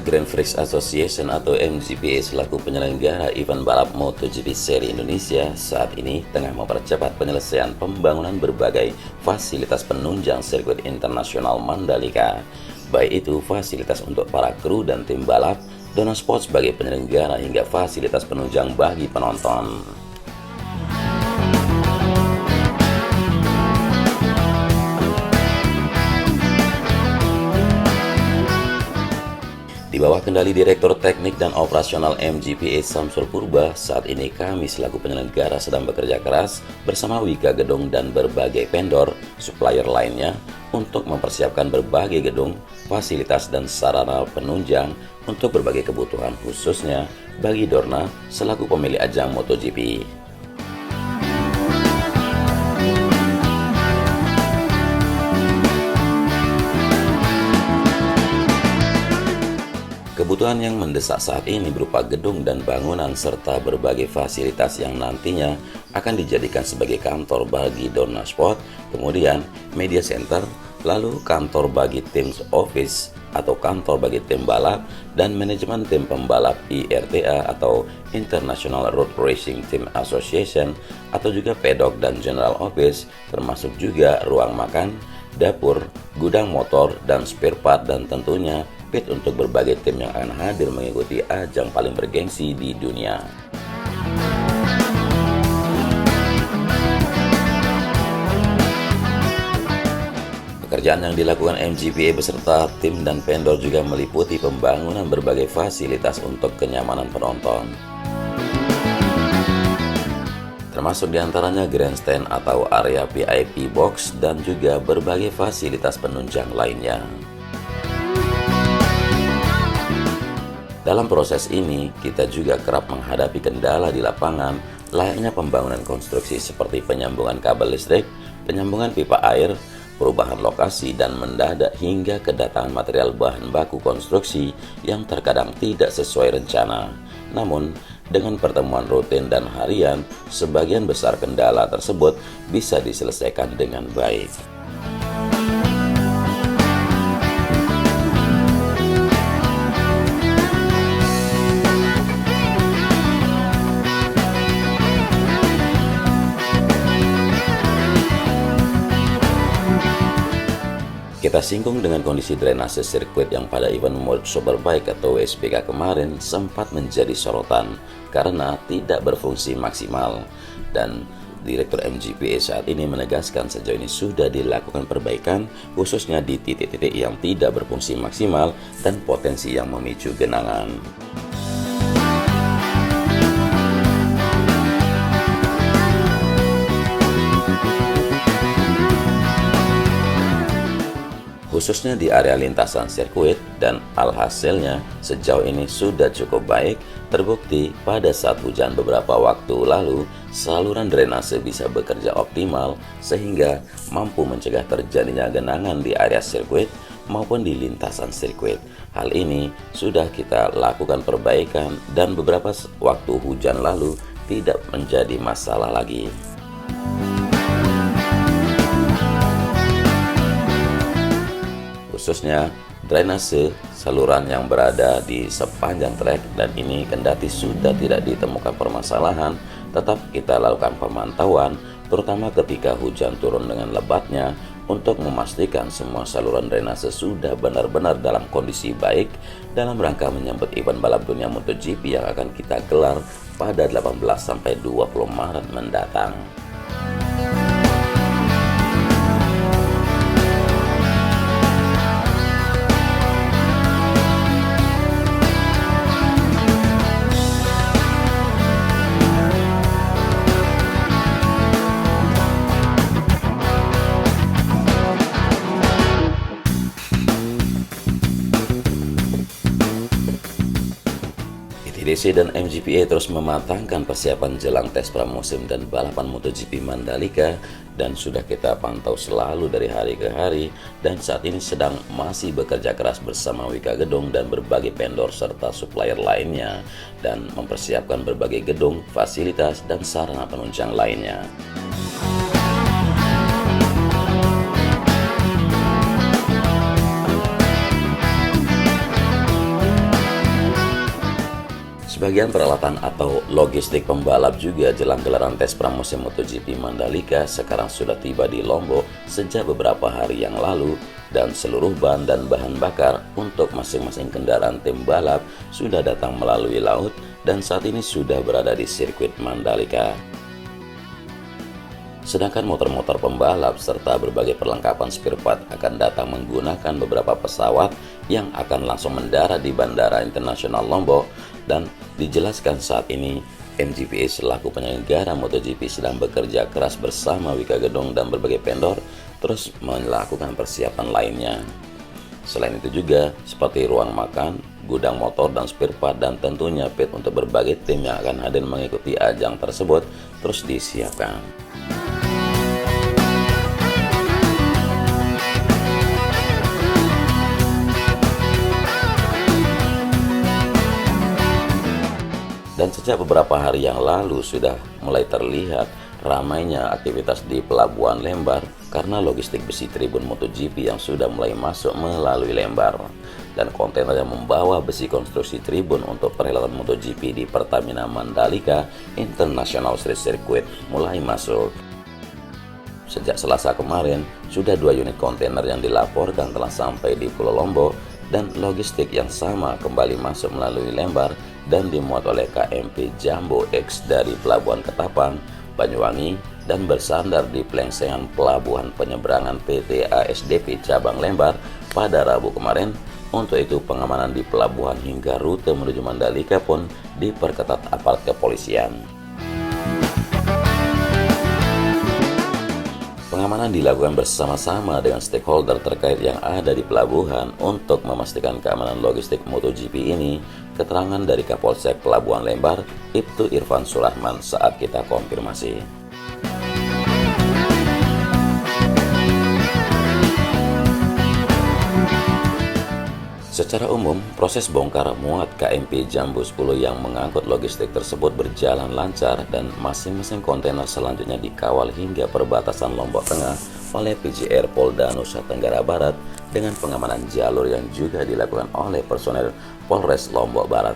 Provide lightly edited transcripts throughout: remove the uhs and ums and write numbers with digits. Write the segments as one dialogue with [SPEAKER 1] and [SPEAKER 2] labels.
[SPEAKER 1] Grand Prix Association atau MGPA selaku penyelenggara event balap MotoGP Seri Indonesia saat ini tengah mempercepat penyelesaian pembangunan berbagai fasilitas penunjang sirkuit internasional Mandalika. Baik itu fasilitas untuk para kru dan tim balap, Dorna Sport sebagai penyelenggara hingga fasilitas penunjang bagi penonton. Di bawah kendali Direktur Teknik dan Operasional MGPA Samsul Purba, saat ini kami selaku penyelenggara sedang bekerja keras bersama Wika Gedung dan berbagai vendor, supplier lainnya untuk mempersiapkan berbagai gedung, fasilitas dan sarana penunjang untuk berbagai kebutuhan khususnya bagi Dorna selaku pemilik ajang MotoGP. Kebutuhan yang mendesak saat ini berupa gedung dan bangunan serta berbagai fasilitas yang nantinya akan dijadikan sebagai kantor bagi Dorna Sport, kemudian media center, lalu kantor bagi tim office atau kantor bagi tim balap dan manajemen tim pembalap IRTA atau International Road Racing Team Association atau juga pedok dan general office, termasuk juga ruang makan, dapur, gudang motor dan spare part dan tentunya pit untuk berbagai tim yang akan hadir mengikuti ajang paling bergengsi di dunia. Pekerjaan yang dilakukan MGPA beserta tim dan vendor juga meliputi pembangunan berbagai fasilitas untuk kenyamanan penonton, termasuk diantaranya grandstand atau area VIP box dan juga berbagai fasilitas penunjang lainnya. Dalam proses ini, kita juga kerap menghadapi kendala di lapangan, layaknya pembangunan konstruksi seperti penyambungan kabel listrik, penyambungan pipa air, perubahan lokasi, dan mendadak hingga kedatangan material bahan baku konstruksi yang terkadang tidak sesuai rencana. Namun, dengan pertemuan rutin dan harian, sebagian besar kendala tersebut bisa diselesaikan dengan baik. Kita singgung dengan kondisi drainase sirkuit yang pada event World Superbike atau WSBK kemarin sempat menjadi sorotan karena tidak berfungsi maksimal, dan Direktur MGPA saat ini menegaskan sejauh ini sudah dilakukan perbaikan khususnya di titik-titik yang tidak berfungsi maksimal dan potensi yang memicu genangan. Khususnya di area lintasan sirkuit, dan alhasilnya sejauh ini sudah cukup baik. Terbukti pada saat hujan beberapa waktu lalu saluran drainase bisa bekerja optimal sehingga mampu mencegah terjadinya genangan di area sirkuit maupun di lintasan sirkuit. Hal ini sudah kita lakukan perbaikan dan beberapa waktu hujan lalu tidak menjadi masalah lagi. Khususnya drainase saluran yang berada di sepanjang trek, dan ini kendati sudah tidak ditemukan permasalahan, tetap kita lakukan pemantauan terutama ketika hujan turun dengan lebatnya untuk memastikan semua saluran drainase sudah benar-benar dalam kondisi baik dalam rangka menyambut event balap dunia MotoGP yang akan kita gelar pada 18-20 Maret mendatang. ITDC dan MGPA terus mematangkan persiapan jelang tes pramusim dan balapan MotoGP Mandalika, dan sudah kita pantau selalu dari hari ke hari, dan saat ini sedang masih bekerja keras bersama Wika Gedung dan berbagai vendor serta supplier lainnya dan mempersiapkan berbagai gedung, fasilitas, dan sarana penunjang lainnya. Sebagian peralatan atau logistik pembalap juga jelang gelaran tes pramusim MotoGP Mandalika sekarang sudah tiba di Lombok sejak beberapa hari yang lalu, dan seluruh ban dan bahan bakar untuk masing-masing kendaraan tim balap sudah datang melalui laut dan saat ini sudah berada di sirkuit Mandalika. Sedangkan motor-motor pembalap serta berbagai perlengkapan spare part akan datang menggunakan beberapa pesawat yang akan langsung mendarat di Bandara Internasional Lombok, dan dijelaskan saat ini MGPA selaku penyelenggara MotoGP sedang bekerja keras bersama Wika Gedung dan berbagai vendor terus melakukan persiapan lainnya. Selain itu juga seperti ruang makan, gudang motor dan spare part, dan tentunya pit untuk berbagai tim yang akan hadir mengikuti ajang tersebut terus disiapkan. Dan sejak beberapa hari yang lalu sudah mulai terlihat ramainya aktivitas di Pelabuhan Lembar karena logistik besi tribun MotoGP yang sudah mulai masuk melalui Lembar. Dan kontainer yang membawa besi konstruksi tribun untuk perhelatan MotoGP di Pertamina Mandalika International Street Circuit mulai masuk. Sejak Selasa kemarin, sudah 2 unit kontainer yang dilaporkan telah sampai di Pulau Lombok, dan logistik yang sama kembali masuk melalui Lembar dan dimuat oleh KMP Jambo X dari Pelabuhan Ketapang, Banyuwangi, dan bersandar di pelengsengan Pelabuhan Penyeberangan PT ASDP Cabang Lembar pada Rabu kemarin. Untuk itu pengamanan di pelabuhan hingga rute menuju Mandalika pun diperketat aparat kepolisian. Pengamanan dilakukan bersama-sama dengan stakeholder terkait yang ada di pelabuhan untuk memastikan keamanan logistik MotoGP ini. Keterangan dari Kapolsek Pelabuhan Lembar, Ibtu Irfan Surahman saat kita konfirmasi. Secara umum, proses bongkar muat KMP Jambo 10 yang mengangkut logistik tersebut berjalan lancar dan masing-masing kontainer selanjutnya dikawal hingga perbatasan Lombok Tengah oleh PJR Polda Nusa Tenggara Barat dengan pengamanan jalur yang juga dilakukan oleh personel Polres Lombok Barat.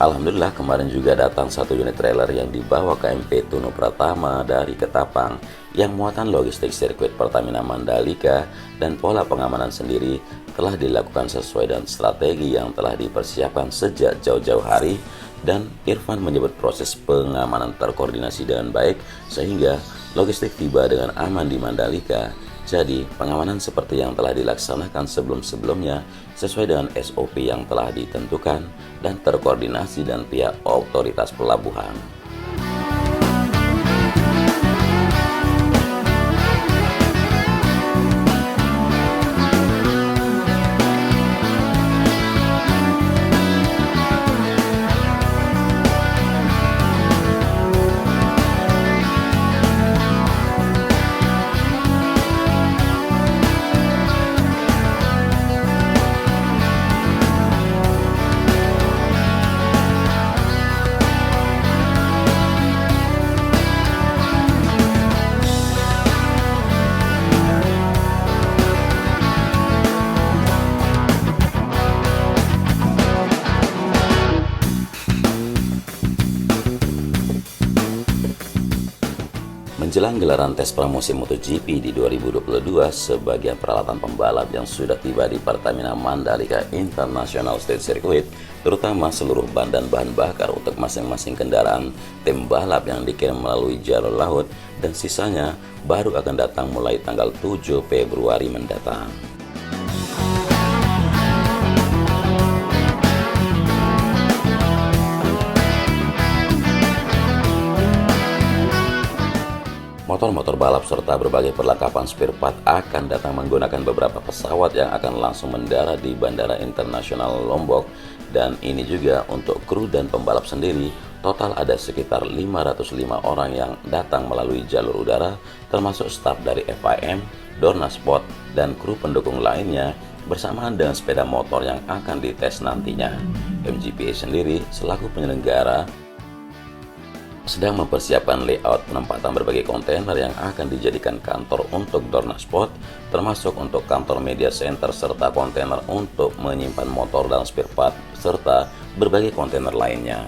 [SPEAKER 1] Alhamdulillah kemarin juga datang 1 unit trailer yang dibawa KMP Tunu Pratama dari Ketapang yang muatan logistik sirkuit Pertamina Mandalika, dan pola pengamanan sendiri telah dilakukan sesuai dengan strategi yang telah dipersiapkan sejak jauh-jauh hari, dan Irfan menyebut proses pengamanan terkoordinasi dengan baik sehingga logistik tiba dengan aman di Mandalika. Jadi, pengamanan seperti yang telah dilaksanakan sebelum-sebelumnya sesuai dengan SOP yang telah ditentukan dan terkoordinasi dengan pihak otoritas pelabuhan. Menjelang gelaran tes pramusim MotoGP di 2022, sebagian peralatan pembalap yang sudah tiba di Pertamina Mandalika International Street Circuit, terutama seluruh ban dan bahan bakar untuk masing-masing kendaraan tim balap yang dikirim melalui jalur laut, dan sisanya baru akan datang mulai tanggal 7 Februari mendatang. Motor-motor balap serta berbagai perlengkapan spare part akan datang menggunakan beberapa pesawat yang akan langsung mendarat di Bandara Internasional Lombok, dan ini juga untuk kru dan pembalap sendiri. Total ada sekitar 505 orang yang datang melalui jalur udara, termasuk staf dari FIM, Dorna Sport, dan kru pendukung lainnya, bersamaan dengan sepeda motor yang akan dites nantinya. MGPA sendiri selaku penyelenggara sedang mempersiapkan layout penempatan berbagai kontainer yang akan dijadikan kantor untuk Dornasport, termasuk untuk kantor media center serta kontainer untuk menyimpan motor dan spare part, serta berbagai kontainer lainnya.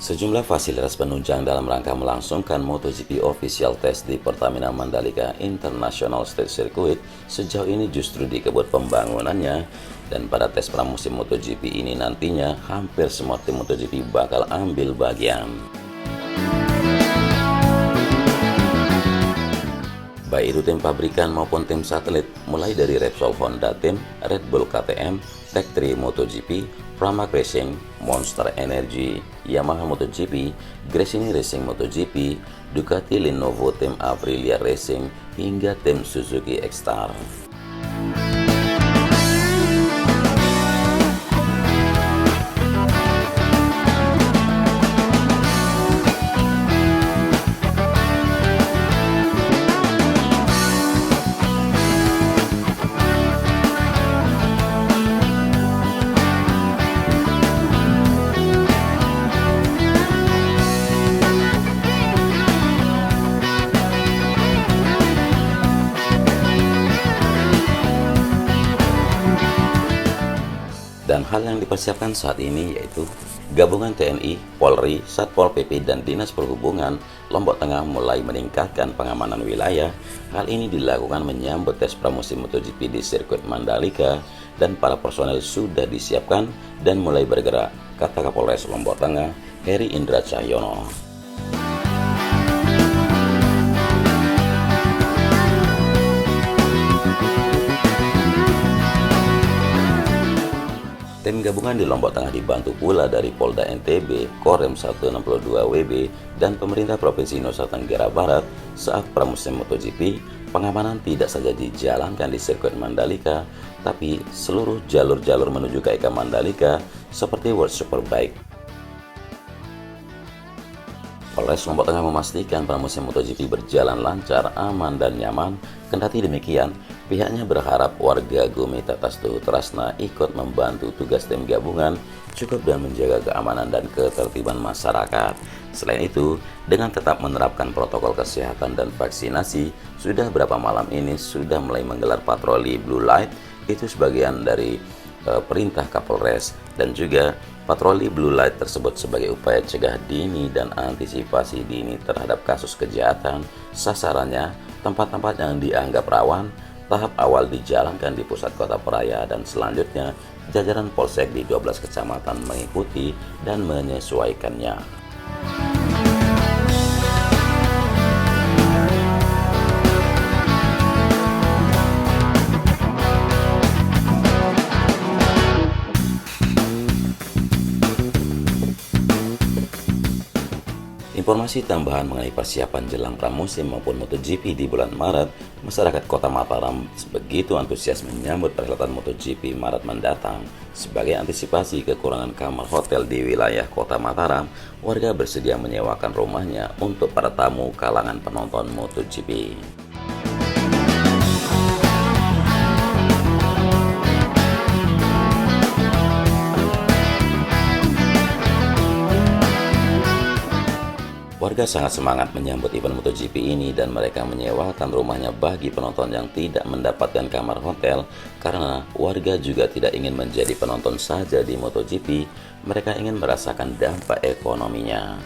[SPEAKER 1] Sejumlah fasilitas penunjang dalam rangka melangsungkan MotoGP Official Test di Pertamina Mandalika International State Circuit sejauh ini justru dikebut pembangunannya, dan pada tes pramusim MotoGP ini nantinya hampir semua tim MotoGP bakal ambil bagian. Baik itu tim pabrikan maupun tim satelit, mulai dari Repsol Honda Team, Red Bull KTM, Tech3 MotoGP, Pramac Racing, Monster Energy, Yamaha MotoGP, Gresini Racing MotoGP, Ducati Lenovo Team Aprilia Racing, hingga tim Suzuki X-Star. Dan hal yang dipersiapkan saat ini yaitu gabungan TNI, Polri, Satpol PP, dan Dinas Perhubungan Lombok Tengah mulai meningkatkan pengamanan wilayah. Hal ini dilakukan menyambut tes pramusim MotoGP di sirkuit Mandalika, dan para personel sudah disiapkan dan mulai bergerak, kata Kapolres Lombok Tengah, Heri Indra Cahyono. Tim gabungan di Lombok Tengah dibantu pula dari Polda NTB, Korem 162 WB, dan pemerintah Provinsi Nusa Tenggara Barat. Saat pramusim MotoGP, pengamanan tidak saja dijalankan di sirkuit Mandalika, tapi seluruh jalur-jalur menuju ke Eka Mandalika seperti World Superbike. Polres Lombok Tengah memastikan pramusim MotoGP berjalan lancar, aman, dan nyaman. Kendati demikian, pihaknya berharap warga Gumi Tatastu Trasna ikut membantu tugas tim gabungan cukup dan menjaga keamanan dan ketertiban masyarakat. Selain itu, dengan tetap menerapkan protokol kesehatan dan vaksinasi, sudah berapa malam ini sudah mulai menggelar patroli Blue Light. Itu sebagian dari perintah Kapolres, dan juga patroli Blue Light tersebut sebagai upaya cegah dini dan antisipasi dini terhadap kasus kejahatan. Sasarannya tempat-tempat yang dianggap rawan. Tahap awal dijalankan di pusat kota Peraya, dan selanjutnya jajaran polsek di 12 kecamatan mengikuti dan menyesuaikannya. Informasi tambahan mengenai persiapan jelang pramusim maupun MotoGP di bulan Maret, masyarakat Kota Mataram begitu antusias menyambut perhelatan MotoGP Maret mendatang. Sebagai antisipasi kekurangan kamar hotel di wilayah Kota Mataram, warga bersedia menyewakan rumahnya untuk para tamu kalangan penonton MotoGP. Warga sangat semangat menyambut event MotoGP ini, dan mereka menyewakan rumahnya bagi penonton yang tidak mendapatkan kamar hotel, karena warga juga tidak ingin menjadi penonton saja di MotoGP, mereka ingin merasakan dampak ekonominya.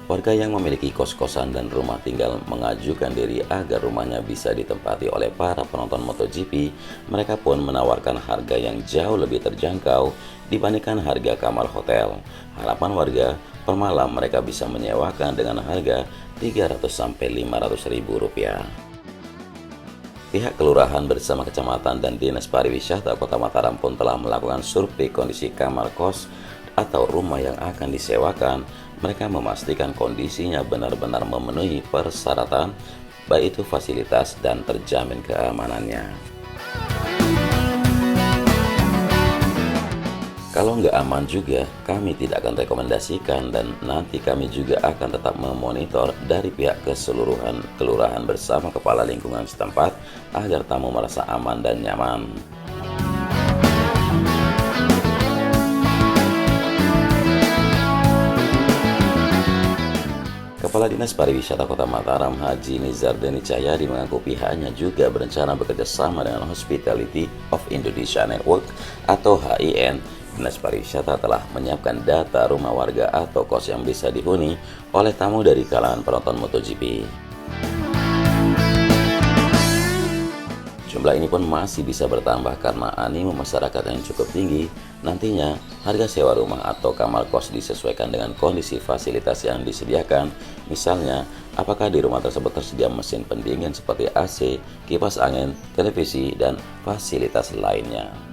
[SPEAKER 1] Warga yang memiliki kos-kosan dan rumah tinggal mengajukan diri agar rumahnya bisa ditempati oleh para penonton MotoGP. Mereka pun menawarkan harga yang jauh lebih terjangkau dibandingkan harga kamar hotel. Harapan warga, per malam mereka bisa menyewakan dengan harga Rp300-500 ribu. Pihak kelurahan bersama kecamatan dan Dinas Pariwisata Kota Mataram pun telah melakukan survei kondisi kamar kos atau rumah yang akan disewakan. Mereka memastikan kondisinya benar-benar memenuhi persyaratan baik itu fasilitas dan terjamin keamanannya. Kalau nggak aman juga, kami tidak akan rekomendasikan dan nanti kami juga akan tetap memonitor dari pihak keseluruhan kelurahan bersama kepala lingkungan setempat agar tamu merasa aman dan nyaman. Kepala Dinas Pariwisata Kota Mataram Haji Nizar Deni Cahyadi mengaku pihaknya juga berencana bekerja sama dengan Hospitality of Indonesia Network atau HIN. Dinas Pariwisata telah menyiapkan data rumah warga atau kos yang bisa dihuni oleh tamu dari kalangan penonton MotoGP. Jumlah ini pun masih bisa bertambah karena animo masyarakat yang cukup tinggi. Nantinya, harga sewa rumah atau kamar kos disesuaikan dengan kondisi fasilitas yang disediakan. Misalnya, apakah di rumah tersebut tersedia mesin pendingin seperti AC, kipas angin, televisi, dan fasilitas lainnya.